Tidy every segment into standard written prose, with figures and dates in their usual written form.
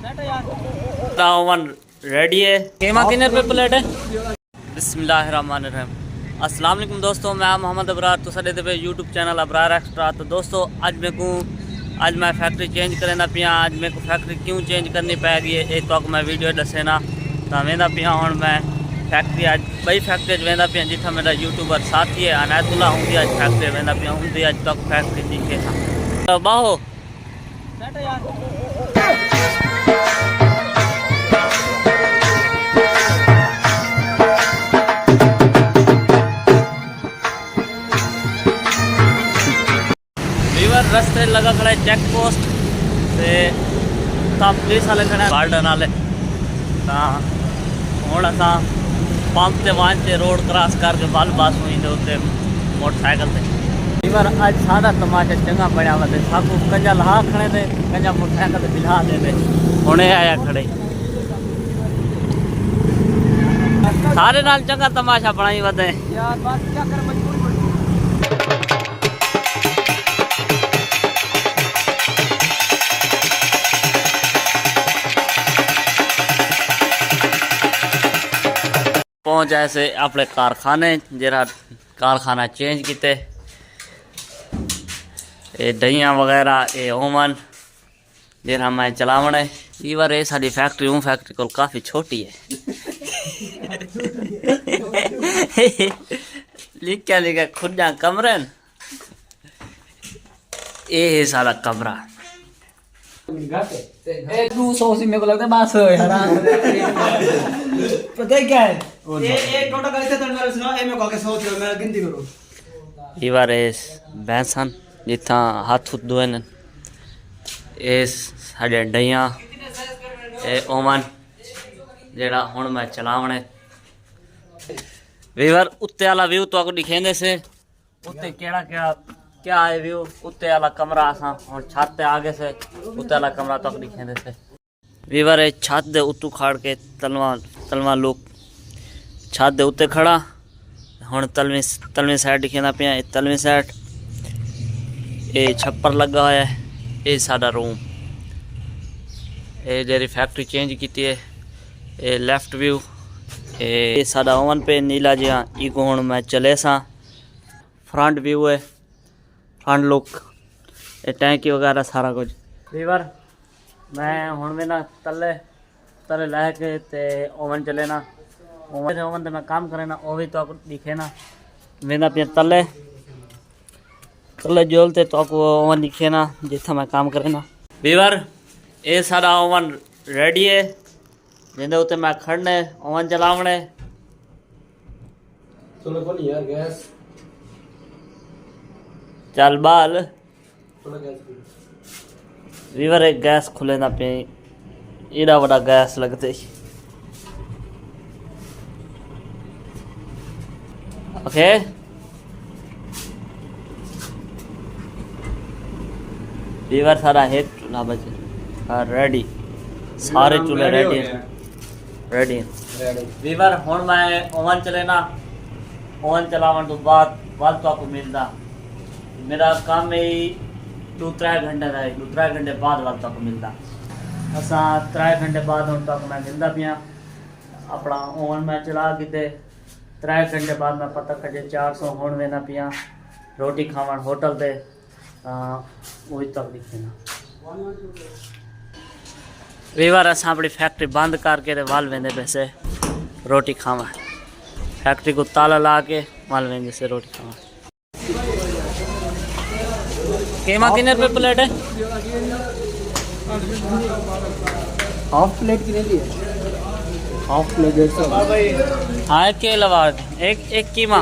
Oven ready है। कीमा कितने रुपए प्लेट है? बिस्मिल्लाहिर्रहमानिर्रहीम। अस्सलाम वालेकुम दोस्तों, मैं मोहम्मद अबरार तो साडे पे यूट्यूब चैनल अबरार एक्स्ट्रा। तो दोस्तों आज मैं फैक्ट्री चेंज करना पिया। आज मेरे को फैक्ट्री क्यों चेंज करनी पै गई है तो मैं वीडियो दसे ना। तो वेंदा पिया हूँ मैं फैक्ट्री अज बई फैक्ट्री वेंदा पिया जिथा मेरा यूट्यूबर साथी है अनायतुल्ला होंगी अज फैक्ट्री वेंदा पिया होंगी अज तक फैक्ट्री दिखे था बाहो रस्ते लगा खड़ा है चेक पोस्ट से पुलिस वाले खड़े गार्डन वाले हूँ असा पंप से वहाँ से रोड क्रॉस करके बल बस हुई उत्ते मोटरसाइकिल से बार अज सारा तमाशा चंगा बनया हुआ साकू कंजा लहा खड़े थे कंजा मोटरसाइकिल से बिला दे हुणे आया खड़े सारे नाल चंगा तमाशा बनाई वधे यार बस क्या कर मजबूर पहुँच ऐसे अपने कारखाने जरा कारखाना चेंज किते ये दहियाँ वगैरह ये ओवन जरा मैं चलावना है। ये बार ये साड़ी फैक्ट्री हूँ फैक्ट्री को काफ़ी छोटी है लिखा लिखा खुद जा कमरे ये सारा कमरा मेरे को लगता है बात पता है क्या है ये बार भैंसन जिथा हाथ हुत धोए न साढ़े डइयां ओवन जेड़ा हुण मैं चलावने वीवर उत्ते वाला व्यू तो दिखेंदे से उत्ते केड़ा क्या क्या है व्यू उत्ते वाला कमरा असा और छत पे आगे से उत्ते वाला कमरा तो दिखेंदे से वीवर छत दे उतू खाड़ के तलवा लोग छत दे उत्ते खड़ा हुण तलवी साइड दिखेंदा पिया तलवी साइड ये छप्पर लगा हुआ है ये साडा रूम ये जेरी फैक्ट्री चेंज की है ये लेफ्ट व्यू ये साडा ओवन पे नीला जिहा इको हुण मैं चले सा फ्रंट व्यू है फ्रंट लुक ये टैंकी वगैरह सारा कुछ वीवर मैं हुण में ना तले तले लै के ते ओवन चले ना ओवन ते मैं काम करे ना वो भी तो दिखे ना वेंदा पिया तले तले जोलते तो ओवन दिखे ना जिथा मैं काम करे ना वीवर ये सारा ओवन रेडी है जिंदे उत्ते मैं खड़ने ओवन चलावने चलो बोल यार गैस चल बाल वीवर एक गैस खुले ना पे इड़ा बड़ा गैस लगते ओके वीवर सारा हेड चूल्हा बचे रेडी सारे चूल्हे रेडी वीवर हुण मैं ओवन चले ना ओवन चलावन तो बाद वाल तो आपको मिलता मेरा काम है 2-3 घंटे का 2-3 घंटे बाद वाल तक मिलता असा 3 घंटे बाद हम तक मैं मिलता पिया अपना ओवन में चला किते 3 घंटे बाद मैं पता कजे 400 होने देना पिया रोटी खावन होटल पे वही तक दिखेना वीवर असा अपनी फैक्ट्री बंद करके वाल वेंदे पैसे रोटी खावा फैक्ट्री को ताला ला के वाल वेंदे से रोटी खावा कीमा कितने रुपए प्लेट है? हाफ प्लेट कितने की है? हाफ प्लेट हाँ के अलावा एक कीमा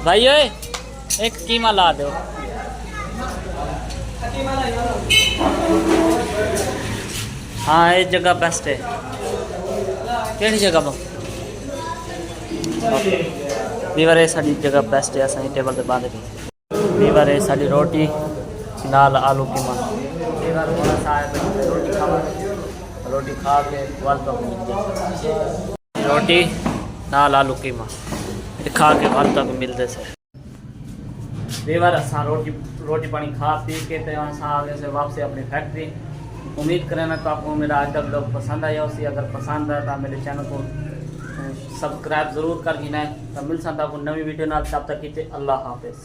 भाई ओए एक कीमा ला दो हाँ ये जगह बेस्ट है केड़ी जगह वीवर ये साड़ी जगह बेस्ट है असां टेबल पे बांध के वीवर है साड़ी रोटी नाल आलू कीमा वीवर बड़ा साहब रोटी खा के वाल तक रोटी नाल आलू कीमा खा के वाल तक मिलते से वीवर असा रोटी पानी खा पी के तो असा आगे से वापसी अपनी फैक्ट्री उम्मीद करें ना तो आपको मेरा आज का ब्लॉग पसंद आया उसी अगर पसंद आया तो मेरे चैनल को सब्सक्राइब जरूर कर गिना है। तो मिल सकता आपको नवी वीडियो ना, तब तक की अल्लाह हाफिज़।